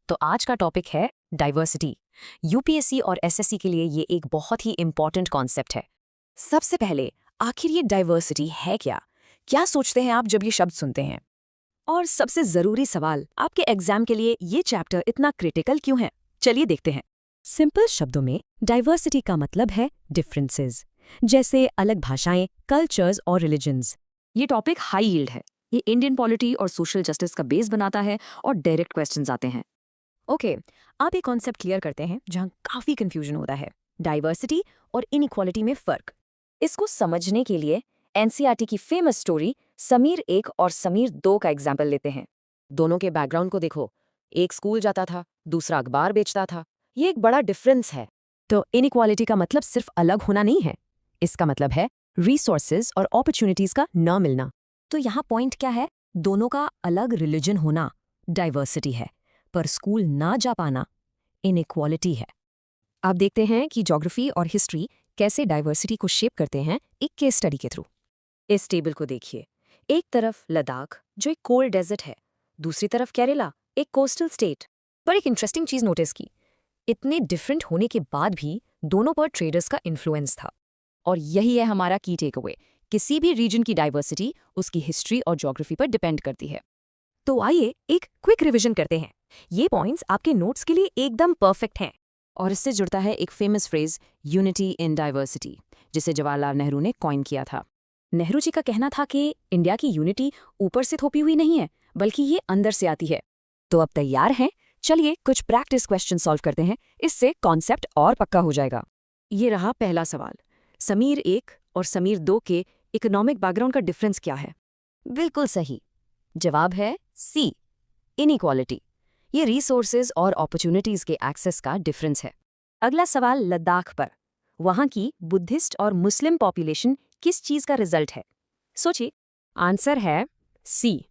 तो आज का टॉपिक है डाइवर्सिटी। यूपीएससी और एसएससी के लिए ये एक बहुत ही इंपॉर्टेंट कॉन्सेप्ट है। सबसे पहले आखिर ये डाइवर्सिटी है क्या? क्या सोचते हैं आप जब ये शब्द सुनते हैं? और सबसे जरूरी सवाल, आपके एग्जाम के लिए ये चैप्टर इतना क्रिटिकल क्यों है? चलिए देखते हैं। सिंपल शब्दों में डाइवर्सिटी का मतलब है डिफरेंसेस, जैसे अलग भाषाएं, कल्चर्स और रिलीजन्स। ये टॉपिक हाई यील्ड है। ये इंडियन पॉलिटी और सोशल जस्टिस का बेस बनाता है और डायरेक्ट क्वेश्चंस आते हैं। ओके, आप एक कॉन्सेप्ट क्लियर करते हैं जहां काफी कंफ्यूजन होता है, डाइवर्सिटी और इनइक्वालिटी में फर्क। इसको समझने के लिए एनसीईआरटी की फेमस स्टोरी समीर 1 और समीर 2 का एग्जाम्पल लेते हैं। दोनों के बैकग्राउंड को देखो, एक स्कूल जाता था, दूसरा अखबार बेचता था। ये एक बड़ा डिफरेंस है। तो इनइक्वालिटी का मतलब सिर्फ अलग होना नहीं है, इसका मतलब है रिसोर्सेज और अपॉर्चुनिटीज का न मिलना। तो यहाँ पॉइंट क्या है? दोनों का अलग रिलीजन होना डाइवर्सिटी है, पर स्कूल ना जा पाना इनइक्वालिटी है। आप देखते हैं कि ज्योग्राफी और हिस्ट्री कैसे डाइवर्सिटी को शेप करते हैं एक केस स्टडी के थ्रू। इस टेबल को देखिए, एक तरफ लद्दाख जो एक कोल्ड डेजर्ट है, दूसरी तरफ केरला एक कोस्टल स्टेट। पर एक इंटरेस्टिंग चीज नोटिस की, इतने डिफरेंट होने के बाद भी दोनों पर ट्रेडर्स का इन्फ्लुएंस था। और यही है हमारा की टेक अवे, किसी भी रीजन की डाइवर्सिटी उसकी हिस्ट्री और ज्योग्राफी पर डिपेंड करती है। तो आइए एक क्विक रिवीजन करते हैं। ये पॉइंट्स आपके नोट्स के लिए एकदम परफेक्ट हैं। और इससे जुड़ता है एक famous phrase unity in diversity, जिसे जवाहरलाल नेहरू ने कॉइन किया था। नेहरू जी का कहना था कि इंडिया की यूनिटी ऊपर से थोपी हुई नहीं है, बल्कि ये अंदर से आती है। तो अब तैयार हैं? चलिए कुछ प्रैक्टिस क्वेश्चन सॉल्व करते हैं, इससे कॉन्सेप्ट और पक्का हो जाएगा। ये रहा पहला सवाल, समीर 1 और समीर 2 के इकोनॉमिक बैकग्राउंड का डिफरेंस क्या है? बिल्कुल सही, जवाब है सी, इनइक्वालिटी। ये रिसोर्सेज और अपॉर्चुनिटीज के एक्सेस का डिफरेंस है। अगला सवाल लद्दाख पर, वहां की बुद्धिस्ट और मुस्लिम पॉपुलेशन किस चीज का रिजल्ट है? सोचिए। आंसर है सी,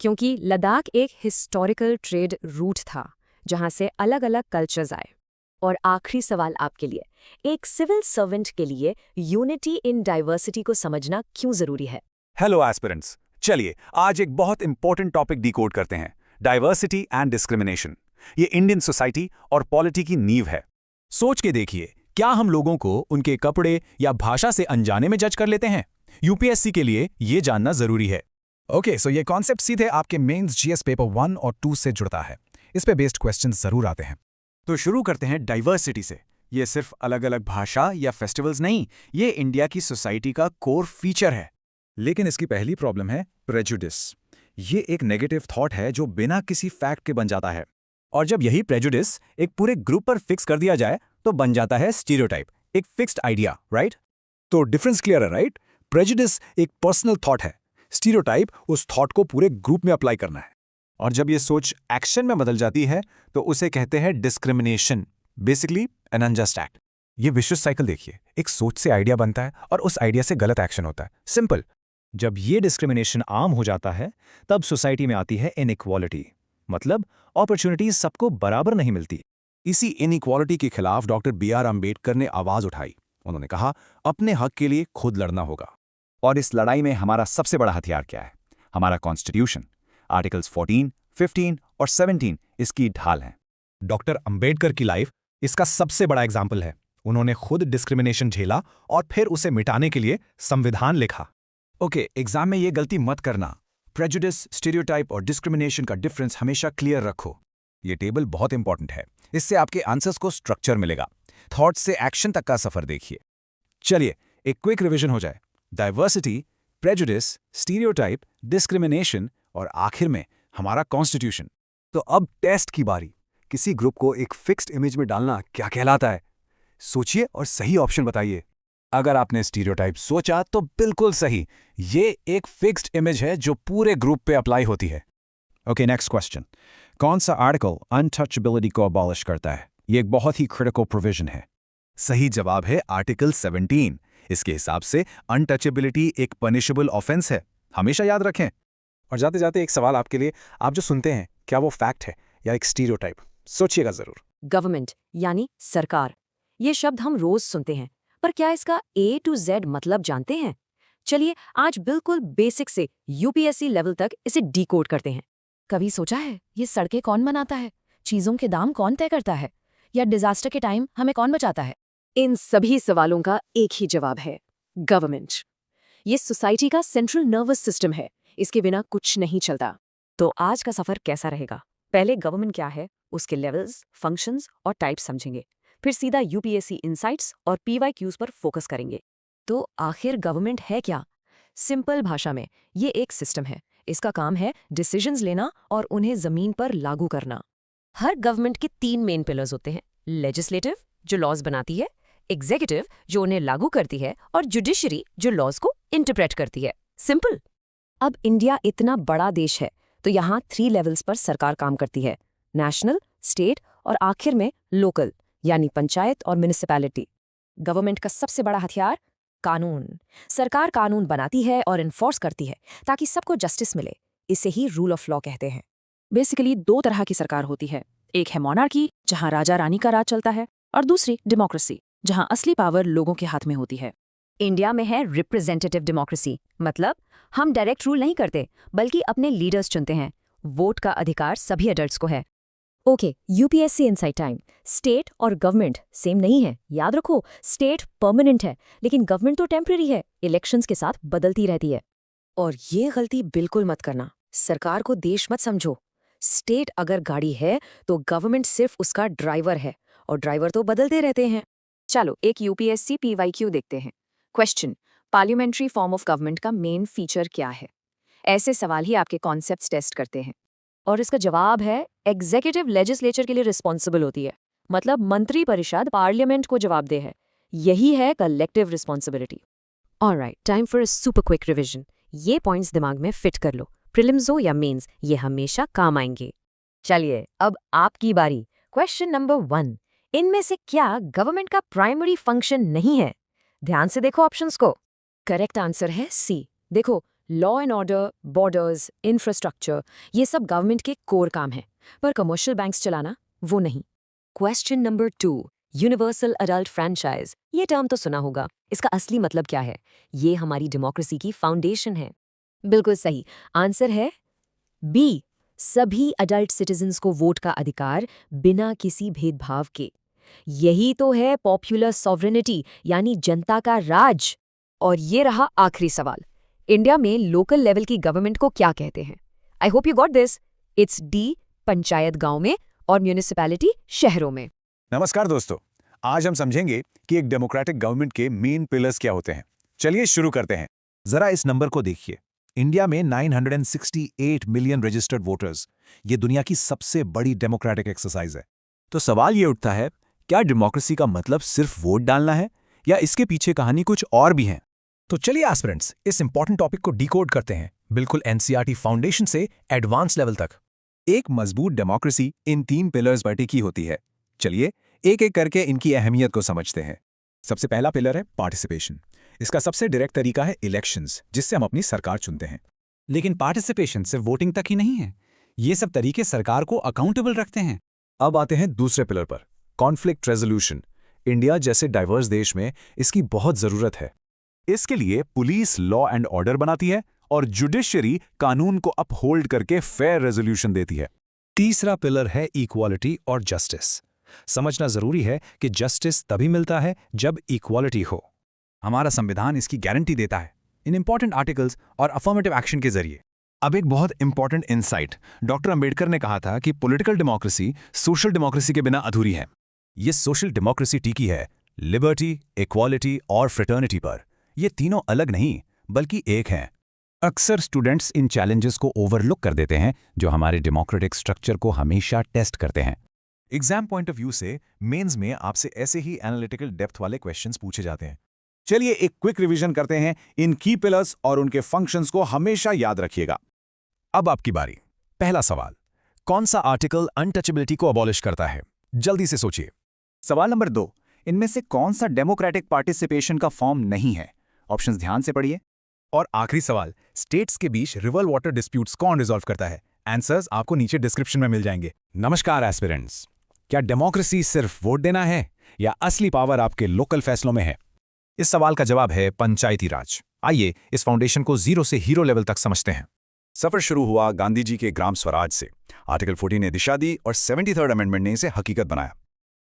क्योंकि लद्दाख एक हिस्टोरिकल ट्रेड रूट था जहां से अलग अलग कल्चर्स आए। और आखिरी सवाल आपके लिए, एक सिविल सर्वेंट के लिए यूनिटी इन डाइवर्सिटी को समझना क्यों जरूरी है? हेलो एस्पिरेंट्स, चलिए आज एक बहुत इंपॉर्टेंट टॉपिक डिकोड करते हैं, डाइवर्सिटी एंड डिस्क्रिमिनेशन। ये इंडियन सोसाइटी और पॉलिटी की नींव है। सोच के देखिए, क्या हम लोगों को उनके कपड़े या भाषा से अनजाने में जज कर लेते हैं? यूपीएससी के लिए ये जानना जरूरी है। ओके, सो ये कॉन्सेप्ट सीधे आपके मेंस जीएस पेपर 1 और 2 से जुड़ता है। इस पे बेस्ड क्वेश्चन जरूर आते हैं। तो शुरू करते हैं डाइवर्सिटी से। ये सिर्फ अलग अलग भाषा या फेस्टिवल्स नहीं, ये इंडिया की सोसाइटी का कोर फीचर है। लेकिन इसकी पहली प्रॉब्लम है प्रेजुडिस। ये एक नेगेटिव थॉट है जो बिना किसी फैक्ट के बन जाता है। और जब यही प्रेजुडिस एक पूरे ग्रुप पर फिक्स कर दिया जाए तो बन जाता है स्टीरियोटाइप, एक फिक्स्ड आइडिया, राइट? तो डिफरेंस क्लियर है, राइट? प्रेजुडिस एक पर्सनल थॉट है, स्टीरियोटाइप उस थॉट को पूरे ग्रुप में अप्लाई करना है। और जब ये सोच एक्शन में बदल जाती है तो उसे कहते हैं discrimination, basically N unjust act. ये विशुद्ध साइकिल देखिए, एक सोच से आइडिया बनता है और उस आइडिया से गलत एक्शन होता है। सिंपल। जब ये डिस्क्रिमिनेशन आम हो जाता है तब सोसाइटी में आती है इनइक्वालिटी, मतलब अपॉर्चुनिटीज सबको बराबर नहीं मिलती। इसी इनइक्वालिटी के खिलाफ डॉक्टर BR अम्बेडकर ने आवाज उठाई। उन्होंने कहा, अपने हक के लिए खुद लड़ना होगा। और इस लड़ाई में हमारा सबसे बड़ा हथियार क्या है? हमारा कॉन्स्टिट्यूशन। आर्टिकल्स 14, 15 और 17 इसकी ढाल हैं। डॉक्टर अम्बेडकर की लाइफ इसका सबसे बड़ा एग्जाम्पल है। उन्होंने खुद डिस्क्रिमिनेशन झेला और फिर उसे मिटाने के लिए संविधान लिखा। ओके, एग्जाम में ये गलती मत करना। प्रेजुडिस, स्टीरियोटाइप और डिस्क्रिमिनेशन का डिफरेंस हमेशा क्लियर रखो। ये टेबल बहुत इंपॉर्टेंट है, इससे आपके आंसर्स को स्ट्रक्चर मिलेगा। थॉट से एक्शन तक का सफर देखिए। चलिए एक क्विक रिवीजन हो जाए। डाइवर्सिटी, प्रेजुडिस, स्टीरियोटाइप, डिस्क्रिमिनेशन और आखिर में हमारा कॉन्स्टिट्यूशन। तो अब टेस्ट की बारी। किसी ग्रुप को एक फिक्स्ड इमेज में डालना क्या कहलाता है? सोचिए और सही ऑप्शन बताइए। अगर आपने स्टीरियोटाइप सोचा तो बिल्कुल सही, ये एक फिक्स्ड इमेज है जो पूरे ग्रुप पे अप्लाई होती है। Okay, next question. कौन सा आर्टिकल अनटचेबिलिटी को अबॉलिश करता है? ये एक बहुत ही क्रिटिकल प्रोविजन है। सही जवाब है आर्टिकल 17। इसके हिसाब से अनटचेबिलिटी एक पनिशेबल ऑफेंस है, हमेशा याद रखें। और जाते जाते एक सवाल आपके लिए, आप जो सुनते हैं क्या वो फैक्ट है या एक स्टीरियोटाइप? सोचिएगा जरूर। गवर्नमेंट यानी सरकार, ये शब्द हम रोज सुनते हैं, पर क्या इसका A to Z मतलब जानते हैं? चलिए आज बिल्कुल बेसिक से यूपीएससी लेवल तक इसे डिकोड करते हैं। कभी सोचा है ये सड़कें कौन बनाता है? चीज़ों के दाम कौन तय करता है? या डिजास्टर के टाइम हमें कौन बचाता है? इन सभी सवालों का एक ही जवाब है, गवर्नमेंट। ये सोसाइटी का सेंट्रल नर्वस सिस्टम है, इसके बिना कुछ नहीं चलता। तो आज का सफर कैसा रहेगा? पहले गवर्नमेंट क्या है, उसके लेवल्स, फंक्शंस और टाइप्स समझेंगे। फिर सीधा यूपीएससी इनसाइट्स और पीवाईक्यूज पर फोकस करेंगे। तो आखिर गवर्नमेंट है क्या? सिंपल भाषा में ये एक सिस्टम है। इसका काम है डिसीजंस लेना और उन्हें जमीन पर लागू करना। हर गवर्नमेंट के 3 मेन पिलर्स होते हैं, लेजिस्लेटिव जो लॉज बनाती है, एग्जीक्यूटिव जो उन्हें लागू करती है और जुडिशरी जो लॉज को इंटरप्रेट करती है। सिंपल। अब इंडिया इतना बड़ा देश है तो यहाँ 3 लेवल्स पर सरकार काम करती है, नेशनल, स्टेट और आखिर में लोकल यानी पंचायत और म्युनिसिपैलिटी। गवर्नमेंट का सबसे बड़ा हथियार कानून। सरकार कानून बनाती है और इन्फोर्स करती है ताकि सबको जस्टिस मिले। इसे ही रूल ऑफ लॉ कहते हैं। बेसिकली 2 तरह की सरकार होती है, एक है मोनार्की जहां राजा रानी का राज चलता है और दूसरी डेमोक्रेसी जहां असली पावर लोगों के हाथ में होती है। इंडिया में है रिप्रेजेंटेटिव डेमोक्रेसी, मतलब हम डायरेक्ट रूल नहीं करते बल्कि अपने लीडर्स चुनते हैं। वोट का अधिकार सभी एडल्ट्स को है। Okay, UPSC insight time. State और गवर्नमेंट सेम नहीं है, याद रखो। स्टेट परमानेंट है लेकिन गवर्नमेंट तो टेम्पररी है, इलेक्शंस के साथ बदलती रहती है। और ये गलती बिल्कुल मत करना, सरकार को देश मत समझो। स्टेट अगर गाड़ी है तो गवर्नमेंट सिर्फ उसका ड्राइवर है और ड्राइवर तो बदलते रहते हैं। चलो एक यूपीएससी पीवाईक्यू देखते हैं। Question, parliamentary form of government का मेन फीचर क्या है? ऐसे सवाल ही आपके कॉन्सेप्ट्स टेस्ट करते हैं। और इसका जवाब है एग्जीक्यूटिव लेजिस्लेचर के लिए रिस्पॉन्सिबल होती है, मतलब मंत्री परिषद पार्लियामेंट को जवाबदेह है। यही है collective responsibility. Alright, time for a super quick revision. ये पॉइंट्स दिमाग में फिट कर लो, प्रीलिम्स हो या मेंस, ये हमेशा काम आएंगे। चलिए अब आपकी बारी। क्वेश्चन नंबर 1, इनमें से क्या गवर्नमेंट का प्राइमरी फंक्शन नहीं है? ध्यान से देखो ऑप्शंस को। करेक्ट आंसर है सी। देखो, law and order, borders, infrastructure, ये सब गवर्नमेंट के कोर काम है, पर कमर्शियल बैंक्स चलाना वो नहीं। Question number 2, universal adult franchise. ये टर्म तो सुना होगा, इसका असली मतलब क्या है? ये हमारी डेमोक्रेसी की फाउंडेशन है। बिल्कुल सही आंसर है बी, सभी अडल्ट सिटीजन्स को वोट का अधिकार बिना किसी भेदभाव के। यही तो है पॉपुलर सॉवरेनिटी यानी जनता का राज। और ये रहा आखिरी सवाल, इंडिया में लोकल लेवल की गवर्नमेंट को क्या कहते हैं? I hope you got this. It's D, panchayat गांव में और म्यूनिसिपैलिटी शहरों में। नमस्कार दोस्तों, आज हम समझेंगे कि एक डेमोक्रेटिक गवर्नमेंट के मेन पिलर्स क्या होते हैं। चलिए शुरू करते हैं। जरा इस नंबर को देखिए, इंडिया में 968 मिलियन रजिस्टर्ड वोटर्स। ये दुनिया की सबसे बड़ी डेमोक्रेटिक एक्सरसाइज है। तो सवाल ये उठता है, क्या डेमोक्रेसी का मतलब सिर्फ वोट डालना है या इसके पीछे कहानी कुछ और भी है? तो चलिए एस्पिरेंट्स, इस इंपॉर्टेंट टॉपिक को डिकोड करते हैं, बिल्कुल एनसीईआरटी फाउंडेशन से एडवांस लेवल तक। एक मजबूत डेमोक्रेसी इन 3 पिलर्स पर टिकी होती है। चलिए एक एक करके इनकी अहमियत को समझते हैं। सबसे पहला पिलर है पार्टिसिपेशन। इसका सबसे डायरेक्ट तरीका है इलेक्शंस, जिससे हम अपनी सरकार चुनते हैं। लेकिन पार्टिसिपेशन सिर्फ वोटिंग तक ही नहीं है, ये सब तरीके सरकार को अकाउंटेबल रखते हैं। अब आते हैं दूसरे पिलर पर, कॉन्फ्लिक्ट रेजोल्यूशन। इंडिया जैसे डाइवर्स देश में इसकी बहुत जरूरत है। इसके लिए पुलिस लॉ एंड ऑर्डर बनाती है और जुडिशरी कानून को अपहोल्ड करके फेयर रेजोल्यूशन देती है। तीसरा पिलर है इक्वालिटी और जस्टिस। समझना जरूरी है कि जस्टिस तभी मिलता है जब इक्वालिटी हो। हमारा संविधान इसकी गारंटी देता है, इन इंपॉर्टेंट आर्टिकल्स और अफर्मेटिव एक्शन के जरिए। अब एक बहुत इंपॉर्टेंट इनसाइट, डॉक्टर अंबेडकर ने कहा था कि पॉलिटिकल डेमोक्रेसी सोशल डेमोक्रेसी के बिना अधूरी है। ये सोशल डेमोक्रेसी टिकी है लिबर्टी, इक्वालिटी और फ्रेटर्निटी पर। ये तीनों अलग नहीं बल्कि एक हैं। अक्सर स्टूडेंट्स इन चैलेंजेस को ओवरलुक कर देते हैं, जो हमारे डेमोक्रेटिक स्ट्रक्चर को हमेशा टेस्ट करते हैं। एग्जाम पॉइंट ऑफ व्यू से मेंस में आपसे ऐसे ही एनालिटिकल डेप्थ वाले क्वेश्चंस पूछे जाते हैं। चलिए एक क्विक रिवीजन करते हैं इन की पिलर्स और उनके फंक्शंस को हमेशा याद रखिएगा। अब आपकी बारी। पहला सवाल, कौन सा आर्टिकल अनटचेबिलिटी को अबॉलिश करता है? जल्दी से सोचिए। सवाल नंबर 2, इनमें से कौन सा डेमोक्रेटिक पार्टिसिपेशन का फॉर्म नहीं है? ऑप्शंस ध्यान से पढ़िए। और आखिरी सवाल, स्टेट्स के बीच रिवर वाटर डिस्प्यूट्स कौन रिजॉल्व करता है? आंसर्स आपको नीचे डिस्क्रिप्शन में मिल जाएंगे। नमस्कार एस्पिरेंट्स, क्या डेमोक्रेसी सिर्फ वोट देना है या असली पावर आपके लोकल फैसलों में है? इस सवाल का जवाब है पंचायती राज। आइए इस फाउंडेशन को जीरो से हीरो लेवल तक समझते हैं। सफर शुरू हुआ गांधी जी के ग्राम स्वराज से। आर्टिकल 14 ने दिशा दी और 73rd अमेंडमेंट ने इसे हकीकत बनाया।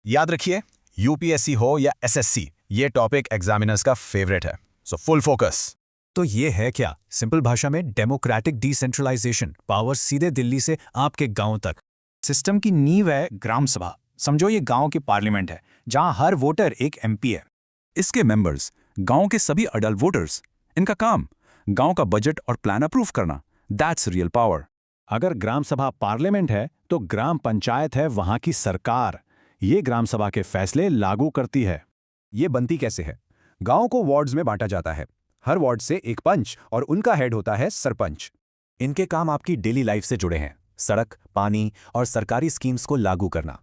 याद रखिए, यूपीएससी हो या एसएससी, ये टॉपिक एग्जामिनर्स का फेवरेट है, सो फुल फोकस। तो ये है क्या? सिंपल भाषा में डेमोक्रेटिक डिसेंट्रलाइजेशन, पावर सीधे दिल्ली से आपके गांव तक। सिस्टम की नींव है ग्राम सभा। समझो ये गांव की पार्लियामेंट है, जहां हर वोटर एक एमपी है। इसके मेंबर्स गांव के सभी अडल्ट वोटर्स। इनका काम गांव का बजट और प्लान अप्रूव करना। That's real power. अगर ग्राम सभा पार्लियामेंट है तो ग्राम पंचायत है वहां की सरकार। ये ग्राम सभा के फैसले लागू करती है। ये बनती कैसे है? गांव को वार्ड्स में बांटा जाता है। हर वार्ड से एक पंच और उनका हेड होता है सरपंच। इनके काम आपकी डेली लाइफ से जुड़े हैं, सड़क, पानी और सरकारी स्कीम्स को लागू करना।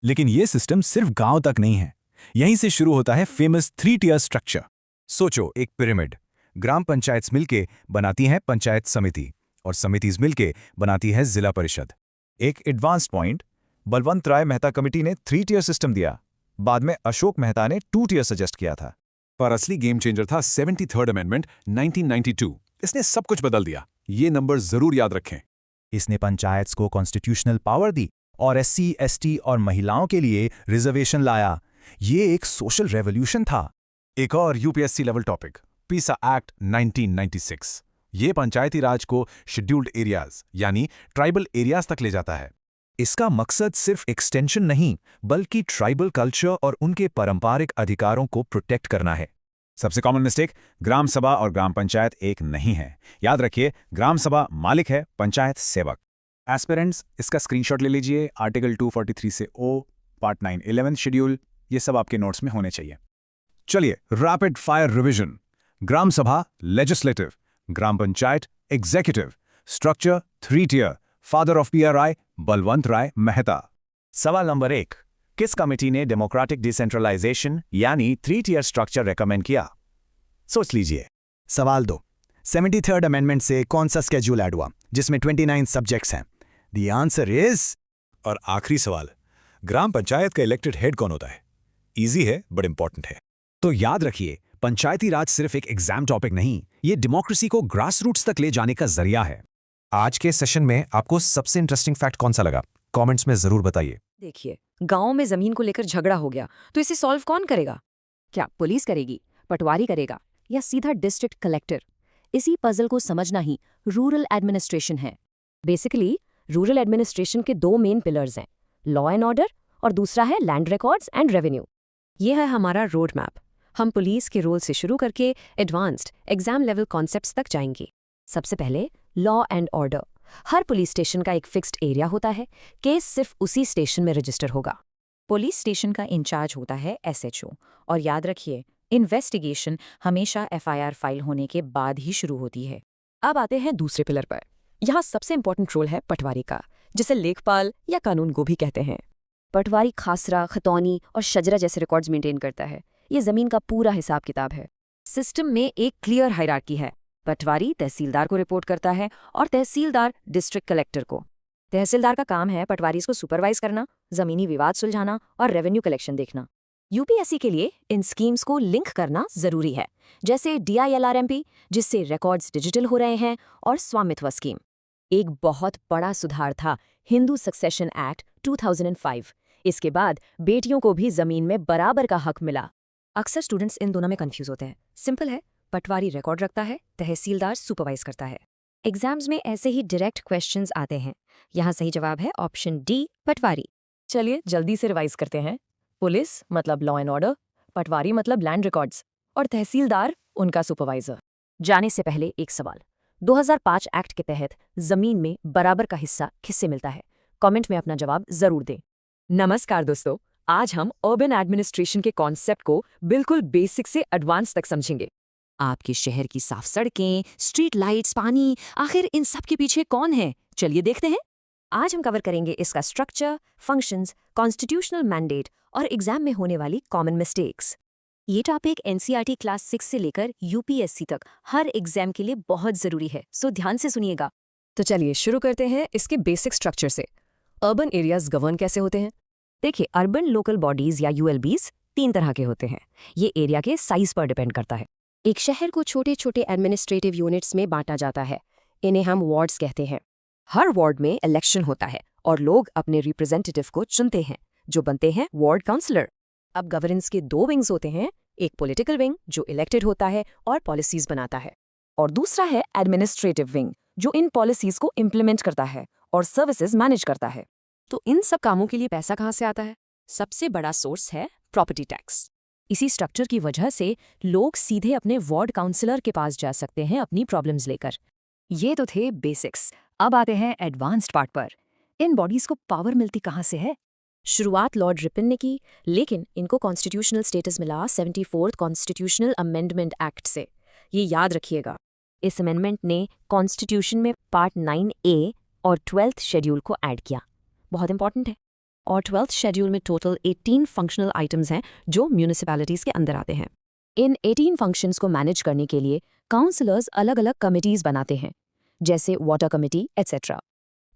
लेकिन ये सिस्टम सिर्फ गांव तक नहीं है। यहीं से शुरू होता है फेमस 3 tier स्ट्रक्चर। सोचो, एक पिरामिड। ग्राम पंचायत मिलके बनाती हैं पंचायत समिति और समितिज मिलके बनाती है जिला परिषद। एक advanced point, Balwant Rai Mehta committee ने 3 tier सिस्टम दिया। बाद में अशोक मेहता ने 2 tier सजेस्ट किया था। पर असली गेम चेंजर था 73rd अमेंडमेंट 1992। इसने सब कुछ बदल दिया। ये नंबर जरूर याद रखें। इसने पंचायत को कॉन्स्टिट्यूशनल पावर दी और SC, ST और महिलाओं के लिए रिजर्वेशन लाया। ये एक सोशल रेवोल्यूशन था। एक और यूपीएससी लेवल टॉपिक, पीसा एक्ट 1996। ये पंचायती राज को शेड्यूल्ड एरियाज यानी ट्राइबल एरियाज तक ले जाता है। इसका मकसद सिर्फ एक्सटेंशन नहीं, बल्कि ट्राइबल कल्चर और उनके पारंपरिक अधिकारों को प्रोटेक्ट करना है। सबसे कॉमन मिस्टेक, ग्राम सभा और ग्राम पंचायत एक नहीं है। याद रखिए, ग्राम सभा मालिक है, पंचायत सेवक। एस्पिरेंट्स, इसका स्क्रीनशॉट ले लीजिए। आर्टिकल 243 से O, पार्ट 9 11th शेड्यूल, ये सब आपके नोट्स में होने चाहिए। चलिए, rapid fire revision. Gram sabha legislative, gram panchayat executive, structure 3 tier, father of PRI Balwant Rai Mehta. सवाल नंबर 1, किस कमेटी ने डेमोक्रेटिक डिसेंट्रलाइजेशन यानी 3 tier स्ट्रक्चर रेकमेंड किया? सोच लीजिए। सवाल 2, 73rd अमेंडमेंट से कौन सा स्केड्यूल ऐड हुआ जिसमें 29 सब्जेक्ट्स हैं? The answer is. और आखिरी सवाल, ग्राम पंचायत का इलेक्टेड हेड कौन होता है? इजी है बट इंपॉर्टेंट है। तो याद रखिए, पंचायती राज सिर्फ एक एग्जाम टॉपिक नहीं, ये डेमोक्रेसी को ग्रास रूट्स तक ले जाने का जरिया है। आज के सेशन में आपको सबसे इंटरेस्टिंग फैक्ट कौन सा लगा? कमेंट्स में जरूर बताइए। देखिए, गांव में जमीन को लेकर झगड़ा हो गया तो इसे सॉल्व कौन करेगा? क्या पुलिस करेगी, पटवारी करेगा या सीधा डिस्ट्रिक्ट कलेक्टर? इसी पजल को समझना ही रूरल एडमिनिस्ट्रेशन है। बेसिकली रूरल एडमिनिस्ट्रेशन के 2 मेन पिलर्स हैं, लॉ एंड ऑर्डर और दूसरा है लैंड रिकॉर्ड्स एंड रेवेन्यू। ये है हमारा रोड मैप। हम पुलिस के रोल से शुरू करके एडवांस्ड एग्जाम लेवल कॉन्सेप्ट्स तक जाएंगे। सबसे पहले law and order. Her police station का एक फिक्स्ड एरिया होता है। केस सिर्फ उसी स्टेशन में रजिस्टर होगा। पुलिस स्टेशन का इंचार्ज होता है SHO। और याद रखिए, इन्वेस्टिगेशन हमेशा FIR फाइल होने के बाद ही शुरू होती है। अब आते हैं दूसरे पिलर पर। यहाँ सबसे इंपॉर्टेंट रोल है पटवारी का, जिसे लेखपाल या कानूनगो भी कहते हैं। पटवारी खासरा, खतौनी और शजरा जैसे रिकॉर्ड्स मेंटेन करता है। ये जमीन का पूरा हिसाब किताब है। सिस्टम में एक क्लियर हायरार्की है। पटवारी तहसीलदार को रिपोर्ट करता है और तहसीलदार डिस्ट्रिक्ट कलेक्टर को। तहसीलदार का काम है पटवारी को सुपरवाइज करना, जमीनी विवाद सुलझाना और रेवेन्यू कलेक्शन देखना। यूपीएससी के लिए इन स्कीम्स को लिंक करना जरूरी है, जैसे DILRMP, जिससे रिकॉर्ड्स डिजिटल हो रहे हैं, और स्वामित्व स्कीम। एक बहुत बड़ा सुधार था हिंदू सक्सेशन एक्ट 2005। इसके बाद बेटियों को भी जमीन में बराबर का हक मिला। अक्सर स्टूडेंट्स इन दोनों में कंफ्यूज होते हैं। सिंपल है, पटवारी रिकॉर्ड रखता है, तहसीलदार सुपरवाइज करता है। एग्जाम्स में ऐसे ही डायरेक्ट क्वेश्चंस आते हैं। यहाँ सही जवाब है ऑप्शन डी, पटवारी। चलिए जल्दी से रिवाइज करते हैं। पुलिस मतलब लॉ एंड ऑर्डर, पटवारी मतलब लैंड रिकॉर्ड्स और तहसीलदार उनका सुपरवाइजर। जाने से पहले एक सवाल, 2005 एक्ट के तहत जमीन में बराबर का हिस्सा किससे मिलता है? कमेंट में अपना जवाब जरूर दें। नमस्कार दोस्तों, आज हम अर्बन एडमिनिस्ट्रेशन के कॉन्सेप्ट को बिल्कुल बेसिक से एडवांस तक समझेंगे। आपके शहर की साफ सड़कें, स्ट्रीट लाइट्स, पानी, आखिर इन सब के पीछे कौन है? चलिए देखते हैं। आज हम कवर करेंगे इसका स्ट्रक्चर, फंक्शंस, कॉन्स्टिट्यूशनल मैंडेट और एग्जाम में होने वाली कॉमन मिस्टेक्स। ये टॉपिक NCERT क्लास 6 से लेकर UPSC तक हर एग्जाम के लिए बहुत जरूरी है, सो ध्यान से सुनिएगा। तो चलिए शुरू करते हैं इसके बेसिक स्ट्रक्चर से। अर्बन एरियाज गवर्न कैसे होते हैं? देखिए, अर्बन लोकल बॉडीज या ULBs 3 तरह के होते हैं। ये एरिया के साइज पर डिपेंड करता है। एक शहर को छोटे छोटे एडमिनिस्ट्रेटिव यूनिट्स में बांटा जाता है। इन्हें हम वार्ड्स कहते हैं। हर वार्ड में इलेक्शन होता है और लोग अपने रिप्रेजेंटेटिव को चुनते हैं, जो बनते हैं वार्ड काउंसलर। अब गवर्नेंस के दो विंग्स होते हैं, एक पॉलिटिकल विंग जो इलेक्टेड होता है और पॉलिसीज बनाता है, और दूसरा है एडमिनिस्ट्रेटिव विंग जो इन पॉलिसीज को इम्प्लीमेंट करता है और सर्विसेज मैनेज करता है। तो इन सब कामों के लिए पैसा कहाँ से आता है? सबसे बड़ा सोर्स है प्रॉपर्टी टैक्स। इसी स्ट्रक्चर की वजह से लोग सीधे अपने वार्ड काउंसलर के पास जा सकते हैं अपनी प्रॉब्लम्स लेकर। ये तो थे बेसिक्स। अब आते हैं एडवांस्ड पार्ट पर। इन बॉडीज को पावर मिलती कहाँ से है? शुरुआत लॉर्ड रिपन ने की, लेकिन इनको कॉन्स्टिट्यूशनल स्टेटस मिला 74th कॉन्स्टिट्यूशनल अमेंडमेंट एक्ट से। ये याद रखिएगा, इस अमेंडमेंट ने कॉन्स्टिट्यूशन में पार्ट 9A और 12th शेड्यूल को ऐड किया। बहुत इंपॉर्टेंट है। और 12th शेड्यूल में टोटल 18 फंक्शनल आइटम्स हैं जो म्यूनिसिपैलिटीज़ के अंदर आते हैं। इन 18 फंक्शंस को मैनेज करने के लिए काउंसलर्स अलग अलग कमिटीज़ बनाते हैं, जैसे वाटर कमिटी एट्सेट्रा।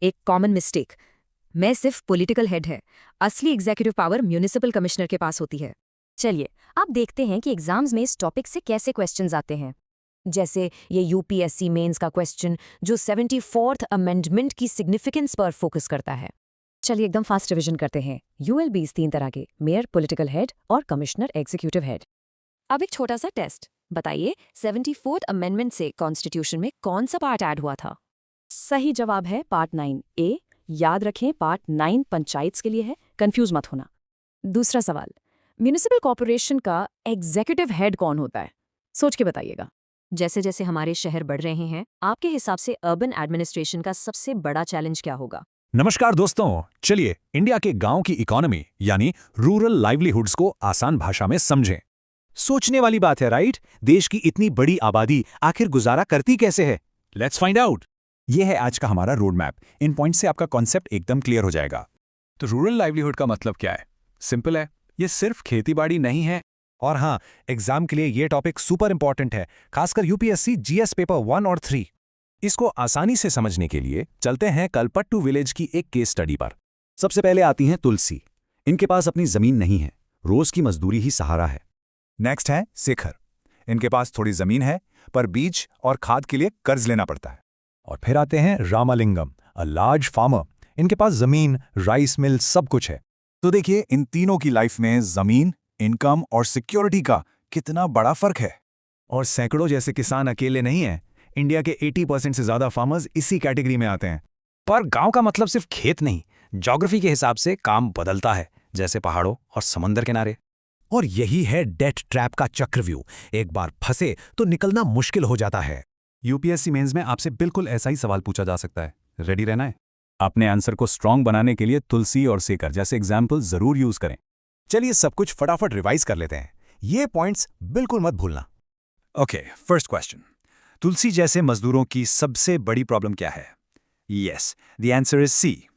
एक कॉमन मिस्टेक, मैं सिर्फ पॉलिटिकल हेड है, असली एग्जीक्यूटिव पावर म्यूनिसिपल कमिश्नर के पास होती है। चलिए अब देखते हैं कि एग्जाम्स में इस टॉपिक से कैसे क्वेश्चंस आते हैं। जैसे ये यूपीएससी मेंस का क्वेश्चन जो 74th अमेंडमेंट की सिग्निफिकेंस पर फोकस करता है। चलिए एकदम फास्ट रिविजन करते हैं। यूएलबीज 3 तरह के, मेयर पॉलिटिकल हेड और कमिश्नर एग्जीक्यूटिव हेड। अब एक छोटा सा टेस्ट, बताइए 74th अमेंडमेंट से कॉन्स्टिट्यूशन में कौन सा पार्ट ऐड हुआ था? सही जवाब है पार्ट 9A। याद रखें पार्ट 9 पंचायत्स के लिए है, कंफ्यूज मत होना। दूसरा सवाल, म्यूनिसिपल कॉर्पोरेशन का एग्जीक्यूटिव हेड कौन होता है? सोच के बताइएगा। जैसे जैसे हमारे शहर बढ़ रहे हैं, आपके हिसाब से अर्बन एडमिनिस्ट्रेशन का सबसे बड़ा चैलेंज क्या होगा? नमस्कार दोस्तों, चलिए इंडिया के गांव की इकोनॉमी यानी रूरल लाइवलीहुड्स को आसान भाषा में समझें। सोचने वाली बात है, राइट? देश की इतनी बड़ी आबादी आखिर गुजारा करती कैसे है? Let's find out. ये है आज का हमारा रोड मैप। इन पॉइंट से आपका कॉन्सेप्ट एकदम क्लियर हो जाएगा। तो रूरल लाइवलीहुड का मतलब क्या है? सिंपल है, ये सिर्फ खेतीबाड़ी नहीं है। और हाँ, एग्जाम के लिए ये टॉपिक सुपर इंपॉर्टेंट है, खासकर यूपीएससी जीएस पेपर 1 और 3। इसको आसानी से समझने के लिए चलते हैं कलपट्टू विलेज की एक केस स्टडी पर। सबसे पहले आती हैं तुलसी। इनके पास अपनी जमीन नहीं है, रोज की मजदूरी ही सहारा है। नेक्स्ट है शेखर। इनके पास थोड़ी जमीन है, पर बीज और खाद के लिए कर्ज लेना पड़ता है। और फिर आते हैं रामालिंगम, अ लार्ज फार्मर। इनके पास जमीन, राइस मिल, सब कुछ है। तो देखिए, इन तीनों की लाइफ में जमीन, इनकम और सिक्योरिटी का कितना बड़ा फर्क है। और सैकड़ों जैसे किसान अकेले नहीं हैं। इंडिया के 80% से ज्यादा फार्मर्स इसी कैटेगरी में आते हैं। पर गांव का मतलब सिर्फ खेत नहीं, ज्योग्राफी के हिसाब से काम बदलता है, जैसे पहाड़ों और समंदर किनारे। और यही है डेट ट्रैप का चक्रव्यूह। एक बार फंसे तो निकलना मुश्किल हो जाता है। यूपीएससी मेंस में आपसे बिल्कुल ऐसा ही सवाल पूछा जा सकता है। रेडी रहना है। अपने आंसर को स्ट्रांग बनाने के लिए तुलसी और शेखर जैसे एग्जाम्पल जरूर यूज करें। चलिए सब कुछ फटाफट रिवाइज कर लेते हैं। ये पॉइंट्स बिल्कुल मत भूलना। Okay, first question. तुलसी जैसे मजदूरों की सबसे बड़ी प्रॉब्लम क्या है? Yes, the answer is C.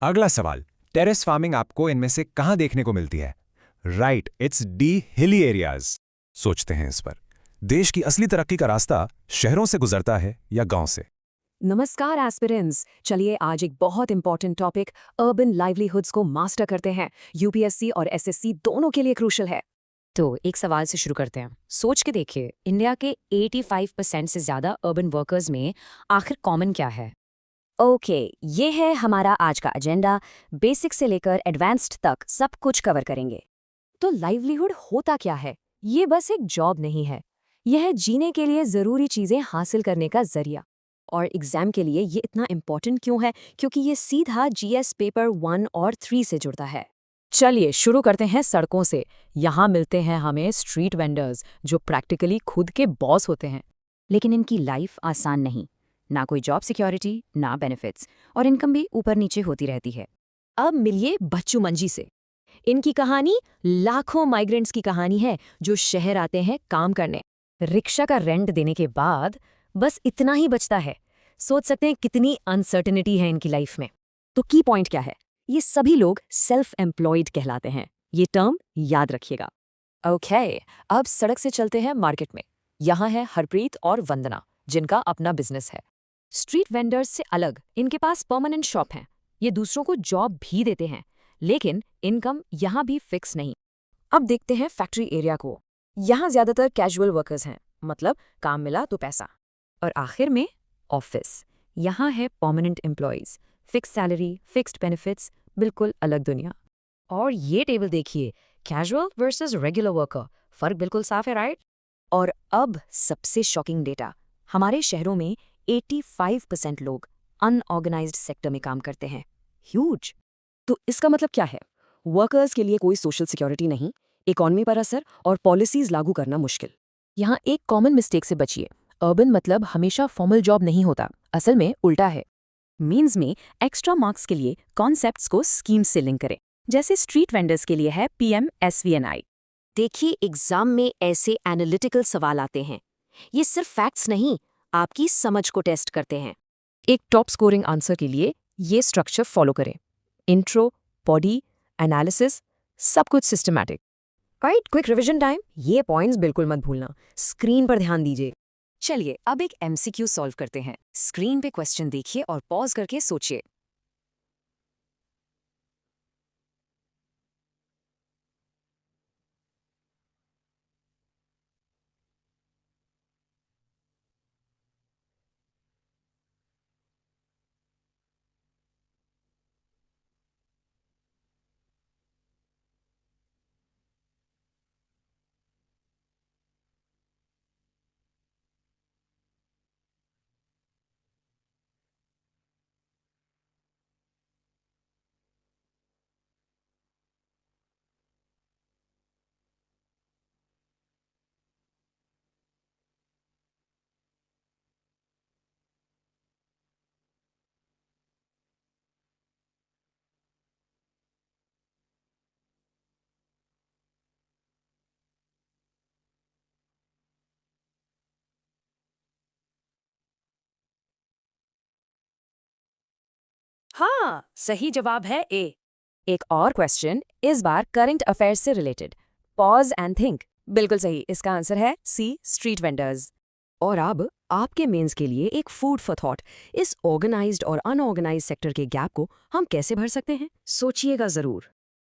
अगला सवाल, टेरेस फार्मिंग आपको इनमें से कहां देखने को मिलती है? Right, it's D hilly areas. सोचते हैं इस पर। देश की असली तरक्की का रास्ता शहरों से गुजरता है या गांव से? नमस्कार एस्पिरेंट्स, चलिए आज एक बहुत इंपॉर्टेंट टॉपिक अर्बन लाइवलीहुड्स को मास्टर करते हैं। यूपीएससी और एसएससी दोनों के लिए क्रूशल है। तो एक सवाल से शुरू करते हैं। सोच के देखिए, इंडिया के 85% से ज्यादा अर्बन वर्कर्स में आखिर कॉमन क्या है? ओके, ये है हमारा आज का एजेंडा। बेसिक से लेकर एडवांस्ड तक सब कुछ कवर करेंगे। तो लाइवलीहुड होता क्या है? ये बस एक जॉब नहीं है, यह है जीने के लिए जरूरी चीजें हासिल करने का जरिया। और एग्जाम के लिए ये इतना इम्पोर्टेंट क्यों है? क्योंकि ये सीधा जीएस पेपर 1 और 3 से जुड़ता है। चलिए शुरू करते हैं सड़कों से। यहाँ मिलते हैं हमें स्ट्रीट वेंडर्स जो प्रैक्टिकली खुद के बॉस होते हैं, लेकिन इनकी लाइफ आसान नहीं। ना कोई जॉब सिक्योरिटी, ना बेनिफिट्स, और इनकम भी ऊपर नीचे होती रहती है। अब मिलिए बच्चू मंजी से। इनकी कहानी लाखों माइग्रेंट्स की कहानी है जो शहर आते हैं काम करने। रिक्शा का रेंट देने के बाद बस इतना ही बचता है। सोच सकते हैं कितनी अनसर्टेनिटी है इनकी लाइफ में। तो की पॉइंट क्या है? ये सभी लोग सेल्फ एम्प्लॉयड कहलाते हैं। ये टर्म याद रखिएगा। ओके, अब सड़क से चलते हैं मार्केट में। यहाँ है हरप्रीत और वंदना जिनका अपना बिजनेस है। स्ट्रीट वेंडर्स से अलग इनके पास परमानेंट शॉप है। ये दूसरों को जॉब भी देते हैं, लेकिन इनकम यहाँ भी फिक्स नहीं। अब देखते हैं फैक्ट्री एरिया को। यहाँ ज्यादातर कैजुअल वर्कर्स हैं, मतलब काम मिला तो पैसा। और आखिर में ऑफिस। यहाँ है permanent employees, fix salary, fixed benefits, बिल्कुल अलग दुनिया। और ये टेबल देखिए, कैजुअल वर्सेस रेगुलर वर्कर, फर्क बिल्कुल साफ है, राइट? और अब सबसे शॉकिंग डेटा, हमारे शहरों में 85% लोग अनऑर्गेनाइज्ड सेक्टर में काम करते हैं। ह्यूज। तो इसका मतलब क्या है? वर्कर्स के लिए कोई सोशल सिक्योरिटी नहीं, इकॉनमी पर असर और पॉलिसीज लागू करना मुश्किल। यहाँ एक कॉमन मिस्टेक से बचिए। अर्बन मतलब हमेशा फॉर्मल जॉब नहीं होता, असल में उल्टा है। मीन्स में एक्स्ट्रा मार्क्स के लिए कॉन्सेप्ट्स को स्कीम्स से लिंक करें, जैसे स्ट्रीट वेंडर्स के लिए है PMSVNI। देखिए, एग्जाम में ऐसे एनालिटिकल सवाल आते हैं। ये सिर्फ फैक्ट्स नहीं, आपकी समझ को टेस्ट करते हैं। एक टॉप स्कोरिंग आंसर के लिए ये स्ट्रक्चर फॉलो करें। इंट्रो, बॉडी, एनालिसिस, सब कुछ systematic. Right, quick revision time. ये पॉइंट्स बिल्कुल मत भूलना, स्क्रीन पर ध्यान दीजिए। चलिए अब एक MCQ सॉल्व करते हैं। स्क्रीन पे क्वेश्चन देखिए और पॉज करके सोचिए। हाँ, सही जवाब है ए। एक और क्वेश्चन, इस बार करंट अफेयर्स से रिलेटेड। Pause and think. बिल्कुल सही, इसका आंसर है सी, स्ट्रीट वेंडर्स। और अब आपके मेंस के लिए एक फूड फॉर थॉट। इस ऑर्गेनाइज्ड और अनऑर्गेनाइज्ड सेक्टर के गैप को हम कैसे भर सकते हैं? सोचिएगा जरूर।